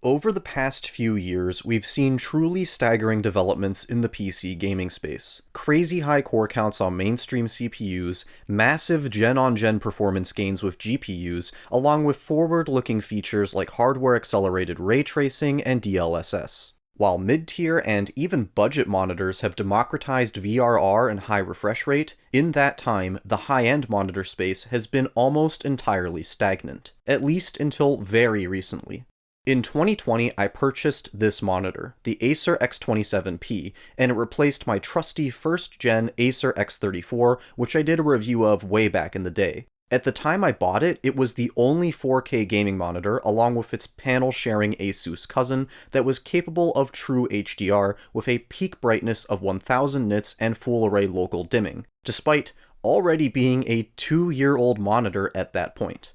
Over the past few years, we've seen truly staggering developments in the PC gaming space. Crazy high core counts on mainstream CPUs, massive gen-on-gen performance gains with GPUs, along with forward-looking features like hardware-accelerated ray tracing and DLSS. While mid-tier and even budget monitors have democratized VRR and high refresh rate, in that time, the high-end monitor space has been almost entirely stagnant, at least until very recently. In 2020, I purchased this monitor, the Acer X27P, and it replaced my trusty first-gen Acer X34, which I did a review of way back in the day. At the time I bought it, it was the only 4K gaming monitor, along with its panel-sharing Asus cousin, that was capable of true HDR with a peak brightness of 1000 nits and full-array local dimming, despite already being a 2-year-old monitor at that point.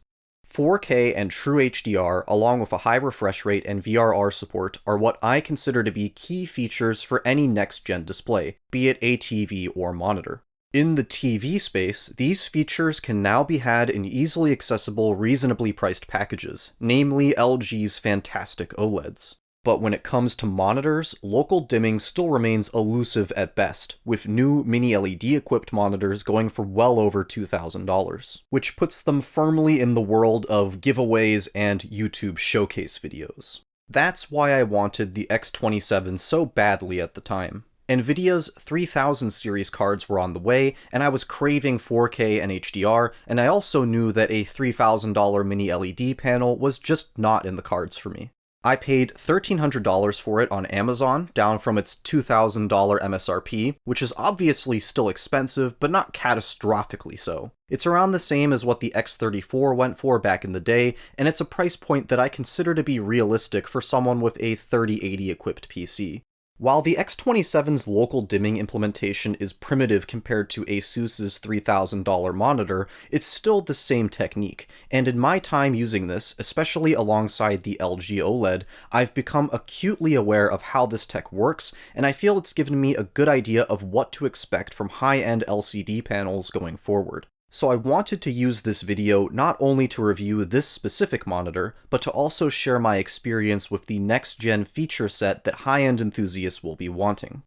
4K and true HDR, along with a high refresh rate and VRR support, are what I consider to be key features for any next-gen display, be it a TV or monitor. In the TV space, these features can now be had in easily accessible, reasonably priced packages, namely LG's fantastic OLEDs. But when it comes to monitors, local dimming still remains elusive at best, with new mini-LED equipped monitors going for well over $2,000, which puts them firmly in the world of giveaways and YouTube showcase videos. That's why I wanted the X27 so badly at the time. Nvidia's 3000 series cards were on the way, and I was craving 4K and HDR, and I also knew that a $3,000 mini-LED panel was just not in the cards for me. I paid $1,300 for it on Amazon, down from its $2,000 MSRP, which is obviously still expensive, but not catastrophically so. It's around the same as what the X34 went for back in the day, and it's a price point that I consider to be realistic for someone with a 3080 equipped PC. While the X27's local dimming implementation is primitive compared to Asus's $3,000 monitor, it's still the same technique, and in my time using this, especially alongside the LG OLED, I've become acutely aware of how this tech works, and I feel it's given me a good idea of what to expect from high-end LCD panels going forward. So I wanted to use this video not only to review this specific monitor, but to also share my experience with the next-gen feature set that high-end enthusiasts will be wanting.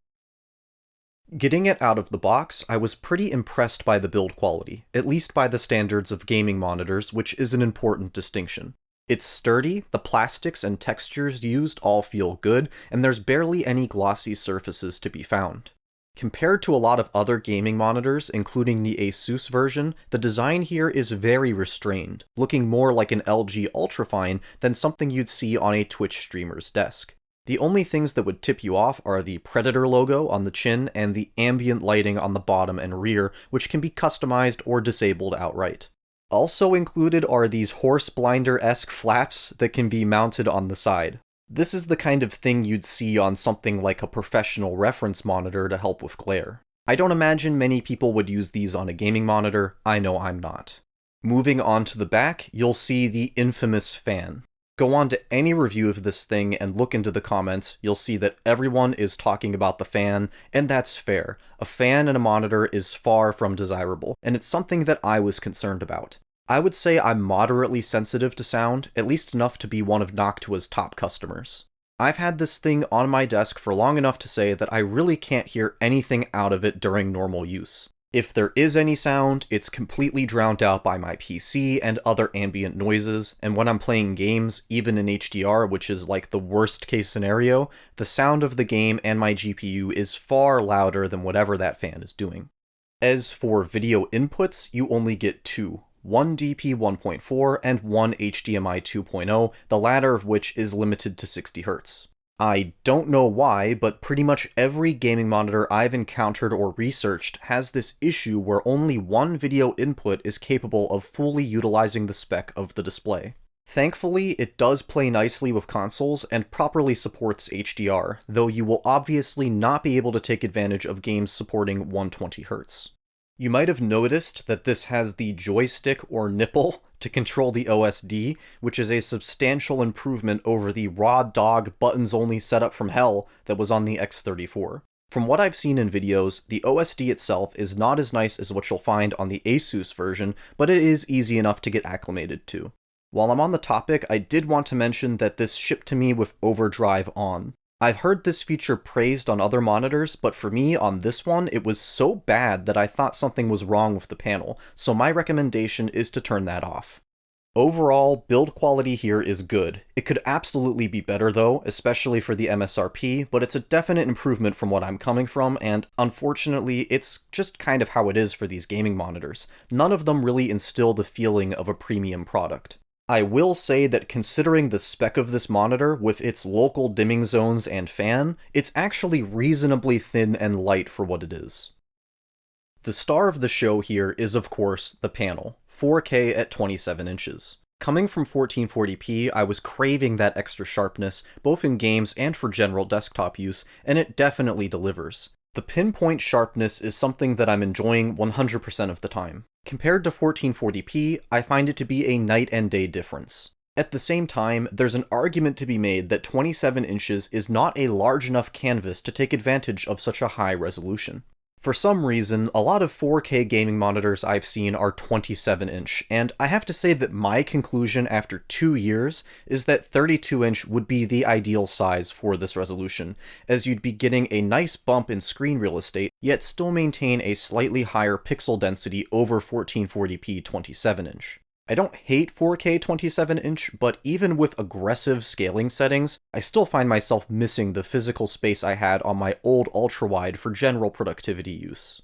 Getting it out of the box, I was pretty impressed by the build quality, at least by the standards of gaming monitors, which is an important distinction. It's sturdy, the plastics and textures used all feel good, and there's barely any glossy surfaces to be found. Compared to a lot of other gaming monitors, including the Asus version, the design here is very restrained, looking more like an LG Ultrafine than something you'd see on a Twitch streamer's desk. The only things that would tip you off are the Predator logo on the chin and the ambient lighting on the bottom and rear, which can be customized or disabled outright. Also included are these horse blinder-esque flaps that can be mounted on the side. This is the kind of thing you'd see on something like a professional reference monitor to help with glare. I don't imagine many people would use these on a gaming monitor, I know I'm not. Moving on to the back, you'll see the infamous fan. Go on to any review of this thing and look into the comments, you'll see that everyone is talking about the fan, and that's fair. A fan in a monitor is far from desirable, and it's something that I was concerned about. I would say I'm moderately sensitive to sound, at least enough to be one of Noctua's top customers. I've had this thing on my desk for long enough to say that I really can't hear anything out of it during normal use. If there is any sound, it's completely drowned out by my PC and other ambient noises, and when I'm playing games, even in HDR, which is like the worst case scenario, the sound of the game and my GPU is far louder than whatever that fan is doing. As for video inputs, you only get two. One DP 1.4 and one HDMI 2.0, the latter of which is limited to 60 Hz. I don't know why, but pretty much every gaming monitor I've encountered or researched has this issue where only one video input is capable of fully utilizing the spec of the display. Thankfully, it does play nicely with consoles and properly supports HDR, though you will obviously not be able to take advantage of games supporting 120 Hz. You might have noticed that this has the joystick or nipple to control the OSD, which is a substantial improvement over the raw dog buttons-only setup from hell that was on the X34. From what I've seen in videos, the OSD itself is not as nice as what you'll find on the Asus version, but it is easy enough to get acclimated to. While I'm on the topic, I did want to mention that this shipped to me with overdrive on. I've heard this feature praised on other monitors, but for me, on this one, it was so bad that I thought something was wrong with the panel, so my recommendation is to turn that off. Overall, build quality here is good. It could absolutely be better though, especially for the MSRP, but it's a definite improvement from what I'm coming from, and unfortunately, it's just kind of how it is for these gaming monitors. None of them really instill the feeling of a premium product. I will say that considering the spec of this monitor, with its local dimming zones and fan, it's actually reasonably thin and light for what it is. The star of the show here is of course the panel, 4K at 27 inches. Coming from 1440p, I was craving that extra sharpness, both in games and for general desktop use, and it definitely delivers. The pinpoint sharpness is something that I'm enjoying 100% of the time. Compared to 1440p, I find it to be a night and day difference. At the same time, there's an argument to be made that 27 inches is not a large enough canvas to take advantage of such a high resolution. For some reason, a lot of 4K gaming monitors I've seen are 27-inch, and I have to say that my conclusion after 2 years is that 32-inch would be the ideal size for this resolution, as you'd be getting a nice bump in screen real estate, yet still maintain a slightly higher pixel density over 1440p 27-inch. I don't hate 4K 27-inch, but even with aggressive scaling settings, I still find myself missing the physical space I had on my old ultra-wide for general productivity use.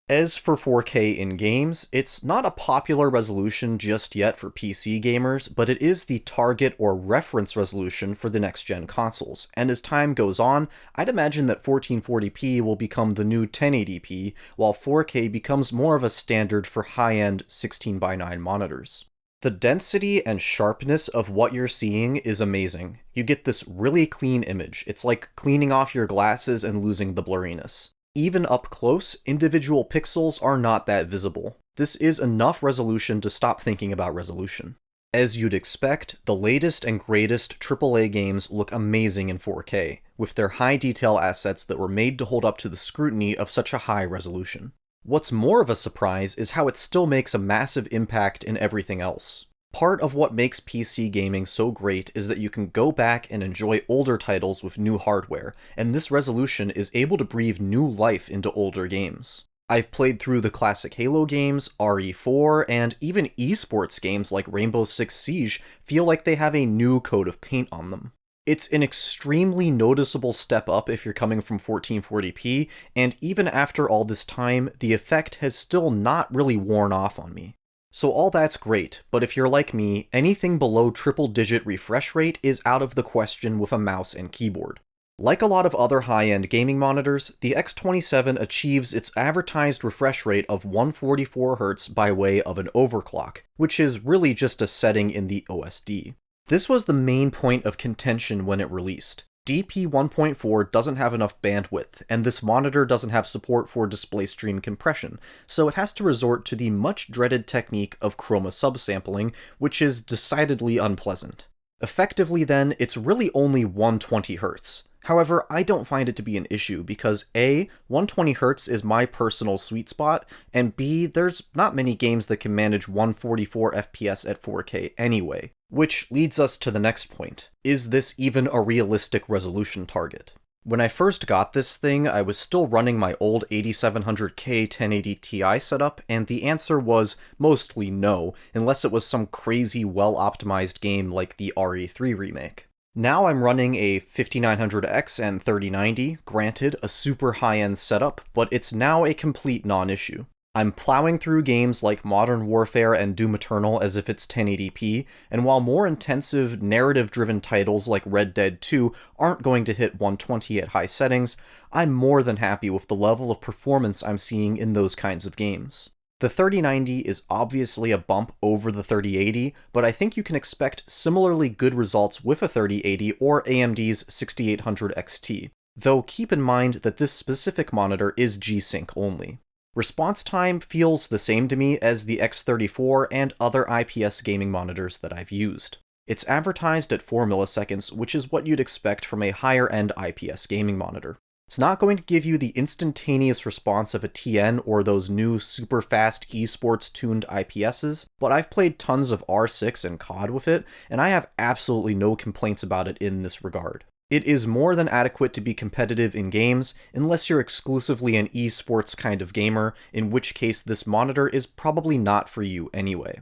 As for 4K in games, it's not a popular resolution just yet for PC gamers, but it is the target or reference resolution for the next-gen consoles, and as time goes on, I'd imagine that 1440p will become the new 1080p, while 4K becomes more of a standard for high-end 16:9 monitors. The density and sharpness of what you're seeing is amazing. You get this really clean image. It's like cleaning off your glasses and losing the blurriness. Even up close, individual pixels are not that visible. This is enough resolution to stop thinking about resolution. As you'd expect, the latest and greatest AAA games look amazing in 4K, with their high detail assets that were made to hold up to the scrutiny of such a high resolution. What's more of a surprise is how it still makes a massive impact in everything else. Part of what makes PC gaming so great is that you can go back and enjoy older titles with new hardware, and this resolution is able to breathe new life into older games. I've played through the classic Halo games, RE4, and even esports games like Rainbow Six Siege feel like they have a new coat of paint on them. It's an extremely noticeable step up if you're coming from 1440p, and even after all this time, the effect has still not really worn off on me. So all that's great, but if you're like me, anything below triple-digit refresh rate is out of the question with a mouse and keyboard. Like a lot of other high-end gaming monitors, the X27 achieves its advertised refresh rate of 144Hz by way of an overclock, which is really just a setting in the OSD. This was the main point of contention when it released. DP 1.4 doesn't have enough bandwidth, and this monitor doesn't have support for display stream compression, so it has to resort to the much dreaded technique of chroma subsampling, which is decidedly unpleasant. Effectively then, it's really only 120Hz. However, I don't find it to be an issue because A, 120Hz is my personal sweet spot, and B, there's not many games that can manage 144 FPS at 4K anyway. Which leads us to the next point. Is this even a realistic resolution target? When I first got this thing, I was still running my old 8700K 1080 Ti setup, and the answer was mostly no, unless it was some crazy well-optimized game like the RE3 remake. Now I'm running a 5900X and 3090, granted a super high-end setup, but it's now a complete non-issue. I'm plowing through games like Modern Warfare and Doom Eternal as if it's 1080p, and while more intensive, narrative-driven titles like Red Dead 2 aren't going to hit 120 at high settings, I'm more than happy with the level of performance I'm seeing in those kinds of games. The 3090 is obviously a bump over the 3080, but I think you can expect similarly good results with a 3080 or AMD's 6800 XT, though keep in mind that this specific monitor is G-Sync only. Response time feels the same to me as the X34 and other IPS gaming monitors that I've used. It's advertised at 4 milliseconds, which is what you'd expect from a higher-end IPS gaming monitor. It's not going to give you the instantaneous response of a TN or those new super fast esports tuned IPSs, but I've played tons of R6 and COD with it, and I have absolutely no complaints about it in this regard. It is more than adequate to be competitive in games, unless you're exclusively an esports kind of gamer, in which case this monitor is probably not for you anyway.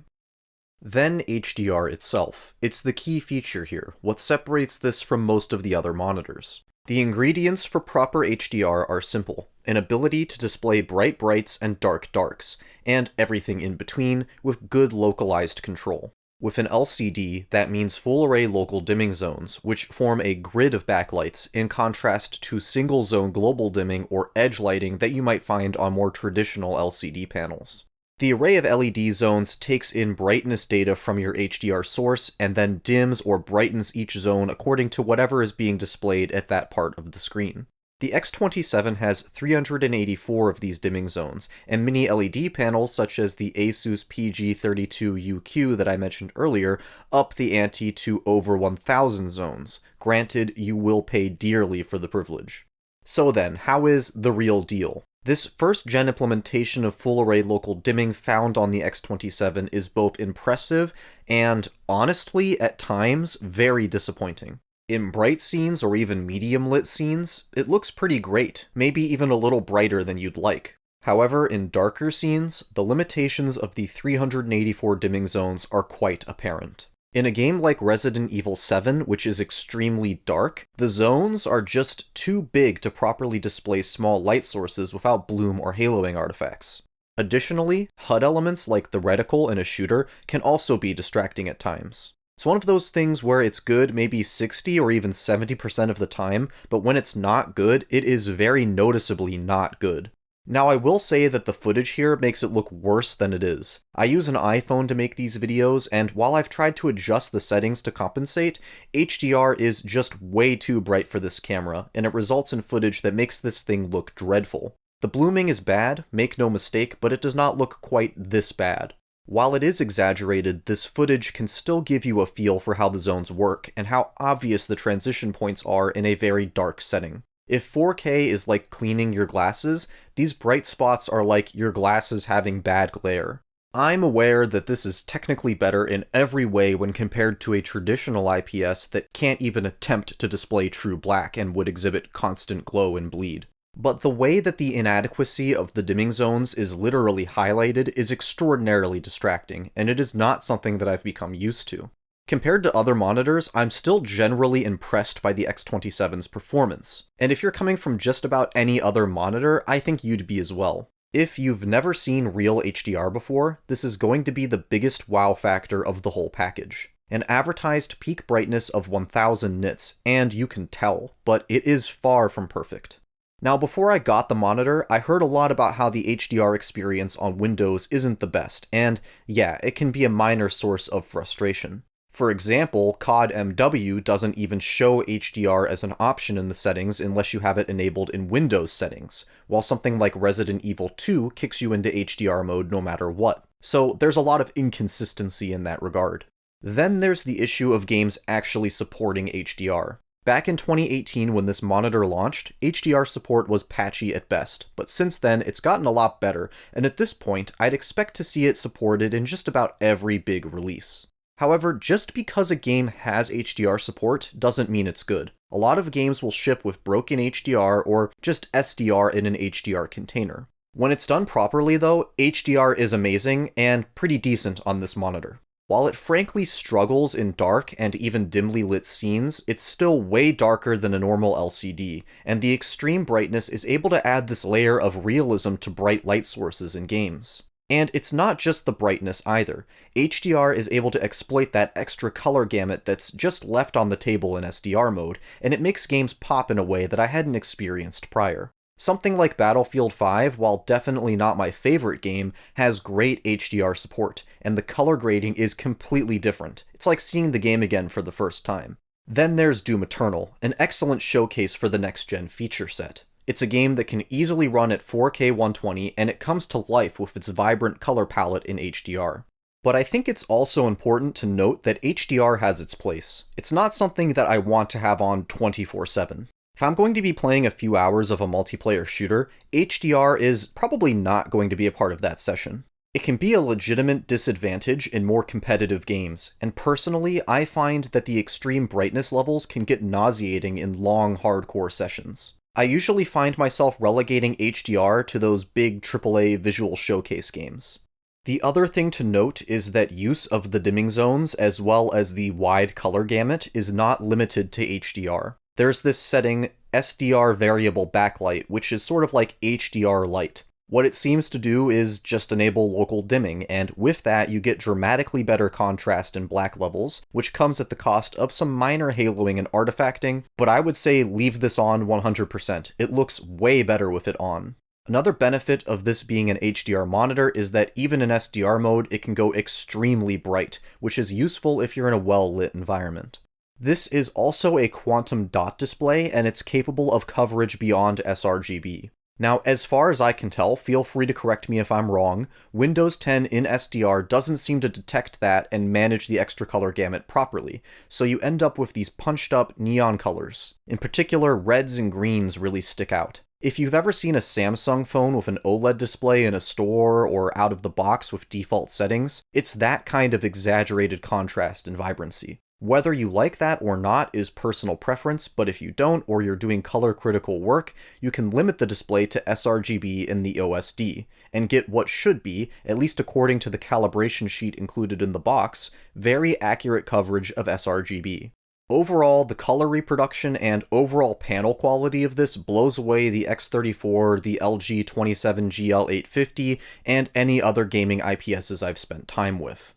Then HDR itself. It's the key feature here, what separates this from most of the other monitors. The ingredients for proper HDR are simple: an ability to display bright brights and dark darks, and everything in between with good localized control. With an LCD, that means full-array local dimming zones, which form a grid of backlights in contrast to single-zone global dimming or edge lighting that you might find on more traditional LCD panels. The array of LED zones takes in brightness data from your HDR source and then dims or brightens each zone according to whatever is being displayed at that part of the screen. The X27 has 384 of these dimming zones, and mini LED panels such as the Asus PG32UQ that I mentioned earlier up the ante to over 1000 zones. Granted, you will pay dearly for the privilege. So then, how is the real deal? This first-gen implementation of full-array local dimming found on the X27 is both impressive and, honestly, at times, very disappointing. In bright scenes or even medium-lit scenes, it looks pretty great, maybe even a little brighter than you'd like. However, in darker scenes, the limitations of the 384 dimming zones are quite apparent. In a game like Resident Evil 7, which is extremely dark, the zones are just too big to properly display small light sources without bloom or haloing artifacts. Additionally, HUD elements like the reticle in a shooter can also be distracting at times. It's one of those things where it's good maybe 60 or even 70% of the time, but when it's not good, it is very noticeably not good. Now, I will say that the footage here makes it look worse than it is. I use an iPhone to make these videos, and while I've tried to adjust the settings to compensate, HDR is just way too bright for this camera, and it results in footage that makes this thing look dreadful. The blooming is bad, make no mistake, but it does not look quite this bad. While it is exaggerated, this footage can still give you a feel for how the zones work, and how obvious the transition points are in a very dark setting. If 4K is like cleaning your glasses, these bright spots are like your glasses having bad glare. I'm aware that this is technically better in every way when compared to a traditional IPS that can't even attempt to display true black and would exhibit constant glow and bleed. But the way that the inadequacy of the dimming zones is literally highlighted is extraordinarily distracting, and it is not something that I've become used to. Compared to other monitors, I'm still generally impressed by the X27's performance, and if you're coming from just about any other monitor, I think you'd be as well. If you've never seen real HDR before, this is going to be the biggest wow factor of the whole package. An advertised peak brightness of 1000 nits, and you can tell, but it is far from perfect. Now, before I got the monitor, I heard a lot about how the HDR experience on Windows isn't the best, and yeah, it can be a minor source of frustration. For example, COD MW doesn't even show HDR as an option in the settings unless you have it enabled in Windows settings, while something like Resident Evil 2 kicks you into HDR mode no matter what. So there's a lot of inconsistency in that regard. Then there's the issue of games actually supporting HDR. Back in 2018 when this monitor launched, HDR support was patchy at best, but since then it's gotten a lot better, and at this point I'd expect to see it supported in just about every big release. However, just because a game has HDR support doesn't mean it's good. A lot of games will ship with broken HDR or just SDR in an HDR container. When it's done properly though, HDR is amazing and pretty decent on this monitor. While it frankly struggles in dark and even dimly lit scenes, it's still way darker than a normal LCD, and the extreme brightness is able to add this layer of realism to bright light sources in games. And it's not just the brightness either. HDR is able to exploit that extra color gamut that's just left on the table in SDR mode, and it makes games pop in a way that I hadn't experienced prior. Something like Battlefield 5, while definitely not my favorite game, has great HDR support, and the color grading is completely different. It's like seeing the game again for the first time. Then there's Doom Eternal, an excellent showcase for the next-gen feature set. It's a game that can easily run at 4K 120, and it comes to life with its vibrant color palette in HDR. But I think it's also important to note that HDR has its place. It's not something that I want to have on 24/7. If I'm going to be playing a few hours of a multiplayer shooter, HDR is probably not going to be a part of that session. It can be a legitimate disadvantage in more competitive games, and personally, I find that the extreme brightness levels can get nauseating in long, hardcore sessions. I usually find myself relegating HDR to those big AAA visual showcase games. The other thing to note is that use of the dimming zones as well as the wide color gamut is not limited to HDR. There's this setting, SDR variable backlight, which is sort of like HDR light. What it seems to do is just enable local dimming, and with that you get dramatically better contrast in black levels, which comes at the cost of some minor haloing and artifacting, but I would say leave this on 100%. It looks way better with it on. Another benefit of this being an HDR monitor is that even in SDR mode, it can go extremely bright, which is useful if you're in a well-lit environment. This is also a quantum dot display, and it's capable of coverage beyond sRGB. Now, as far as I can tell, feel free to correct me if I'm wrong, Windows 10 in SDR doesn't seem to detect that and manage the extra color gamut properly, so you end up with these punched up neon colors. In particular, reds and greens really stick out. If you've ever seen a Samsung phone with an OLED display in a store or out of the box with default settings, it's that kind of exaggerated contrast and vibrancy. Whether you like that or not is personal preference, but if you don't, or you're doing color critical work, you can limit the display to sRGB in the OSD, and get what should be, at least according to the calibration sheet included in the box, very accurate coverage of sRGB. Overall, the color reproduction and overall panel quality of this blows away the X34, the LG 27 GL850, and any other gaming IPSs I've spent time with.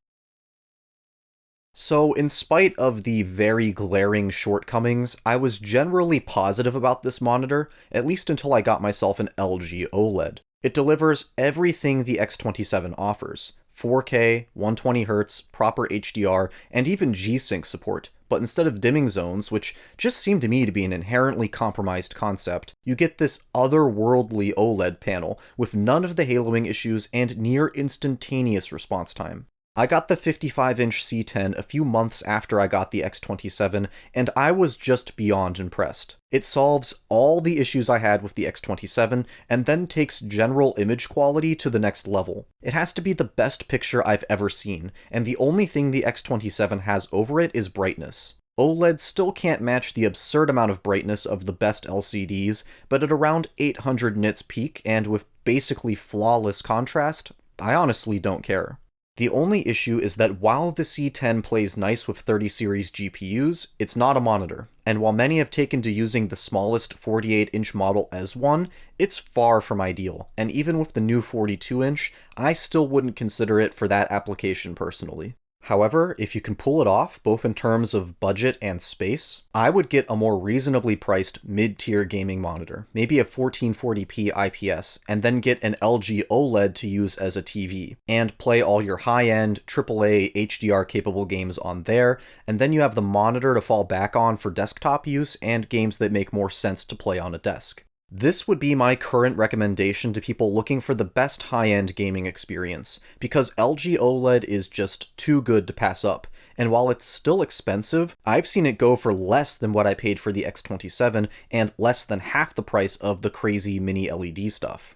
So, in spite of the very glaring shortcomings, I was generally positive about this monitor, at least until I got myself an LG OLED. It delivers everything the X27 offers: 4K, 120Hz, proper HDR, and even G-Sync support, but instead of dimming zones, which just seemed to me to be an inherently compromised concept, you get this otherworldly OLED panel with none of the haloing issues and near instantaneous response time. I got the 55-inch C10 a few months after I got the X27, and I was just beyond impressed. It solves all the issues I had with the X27, and then takes general image quality to the next level. It has to be the best picture I've ever seen, and the only thing the X27 has over it is brightness. OLED still can't match the absurd amount of brightness of the best LCDs, but at around 800 nits peak, and with basically flawless contrast, I honestly don't care. The only issue is that while the C10 plays nice with 30 series GPUs, it's not a monitor, and while many have taken to using the smallest 48-inch model as one, it's far from ideal, and even with the new 42-inch, I still wouldn't consider it for that application personally. However, if you can pull it off, both in terms of budget and space, I would get a more reasonably priced mid-tier gaming monitor, maybe a 1440p IPS, and then get an LG OLED to use as a TV, and play all your high-end AAA HDR-capable games on there, and then you have the monitor to fall back on for desktop use and games that make more sense to play on a desk. This would be my current recommendation to people looking for the best high-end gaming experience, because LG OLED is just too good to pass up, and while it's still expensive, I've seen it go for less than what I paid for the X27 and less than half the price of the crazy mini LED stuff.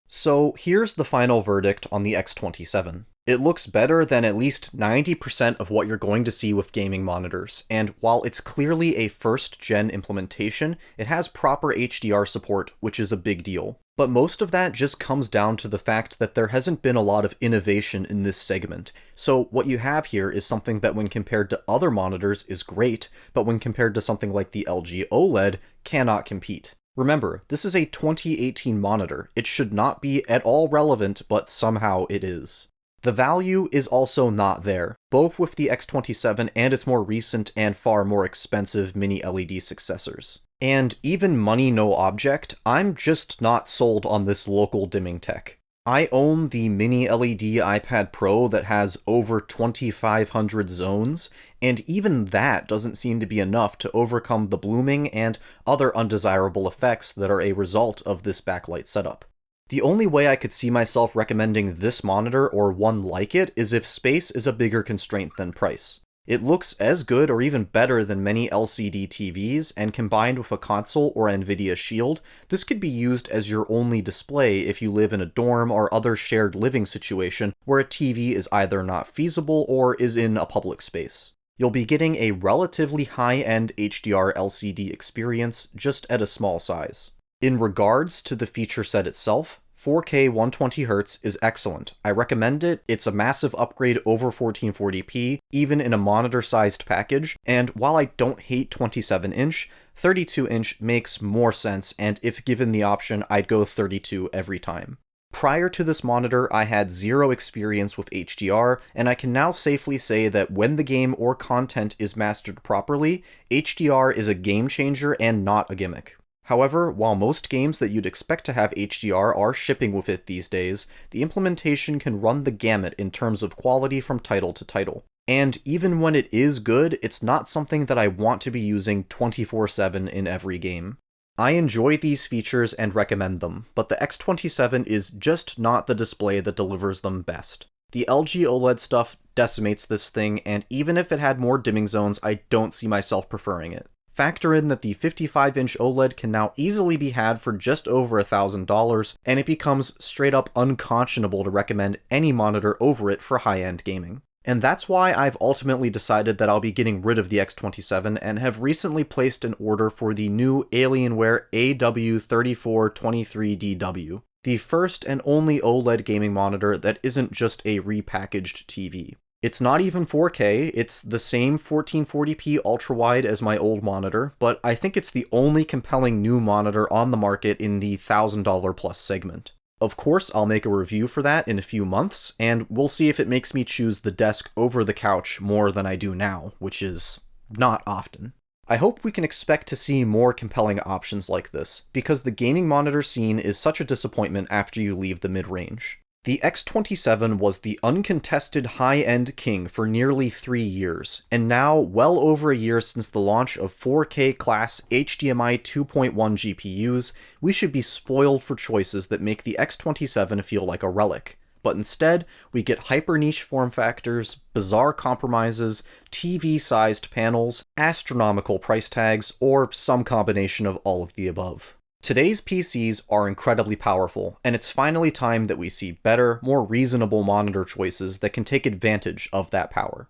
So here's the final verdict on the X27. It looks better than at least 90% of what you're going to see with gaming monitors, and while it's clearly a first-gen implementation, it has proper HDR support, which is a big deal. But most of that just comes down to the fact that there hasn't been a lot of innovation in this segment, so what you have here is something that when compared to other monitors is great, but when compared to something like the LG OLED, cannot compete. Remember, this is a 2018 monitor. It should not be at all relevant, but somehow it is. The value is also not there, both with the X27 and its more recent and far more expensive mini LED successors. And even money no object, I'm just not sold on this local dimming tech. I own the mini LED iPad Pro that has over 2,500 zones, and even that doesn't seem to be enough to overcome the blooming and other undesirable effects that are a result of this backlight setup. The only way I could see myself recommending this monitor or one like it is if space is a bigger constraint than price. It looks as good or even better than many LCD TVs, and combined with a console or Nvidia Shield, this could be used as your only display if you live in a dorm or other shared living situation where a TV is either not feasible or is in a public space. You'll be getting a relatively high-end HDR LCD experience just at a small size. In regards to the feature set itself, 4K 120Hz is excellent. I recommend it. It's a massive upgrade over 1440p, even in a monitor-sized package, and while I don't hate 27-inch, 32-inch makes more sense, and if given the option, I'd go 32 every time. Prior to this monitor, I had zero experience with HDR, and I can now safely say that when the game or content is mastered properly, HDR is a game changer and not a gimmick. However, while most games that you'd expect to have HDR are shipping with it these days, the implementation can run the gamut in terms of quality from title to title. And even when it is good, it's not something that I want to be using 24/7 in every game. I enjoy these features and recommend them, but the X27 is just not the display that delivers them best. The LG OLED stuff decimates this thing, and even if it had more dimming zones, I don't see myself preferring it. Factor in that the 55-inch OLED can now easily be had for just over $1,000, and it becomes straight up unconscionable to recommend any monitor over it for high-end gaming. And that's why I've ultimately decided that I'll be getting rid of the X27 and have recently placed an order for the new Alienware AW3423DW, the first and only OLED gaming monitor that isn't just a repackaged TV. It's not even 4K, it's the same 1440p ultra-wide as my old monitor, but I think it's the only compelling new monitor on the market in the $1,000 plus segment. Of course, I'll make a review for that in a few months, and we'll see if it makes me choose the desk over the couch more than I do now, which is not often. I hope we can expect to see more compelling options like this, because the gaming monitor scene is such a disappointment after you leave the mid-range. The X27 was the uncontested high-end king for nearly 3 years, and now, well over a year since the launch of 4K class HDMI 2.1 GPUs, we should be spoiled for choices that make the X27 feel like a relic. But instead, we get hyper-niche form factors, bizarre compromises, TV-sized panels, astronomical price tags, or some combination of all of the above. Today's PCs are incredibly powerful, and it's finally time that we see better, more reasonable monitor choices that can take advantage of that power.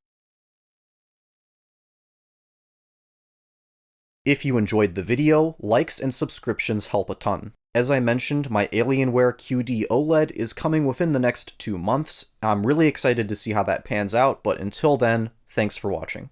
If you enjoyed the video, likes and subscriptions help a ton. As I mentioned, my Alienware QD OLED is coming within the next 2 months. I'm really excited to see how that pans out, but until then, thanks for watching.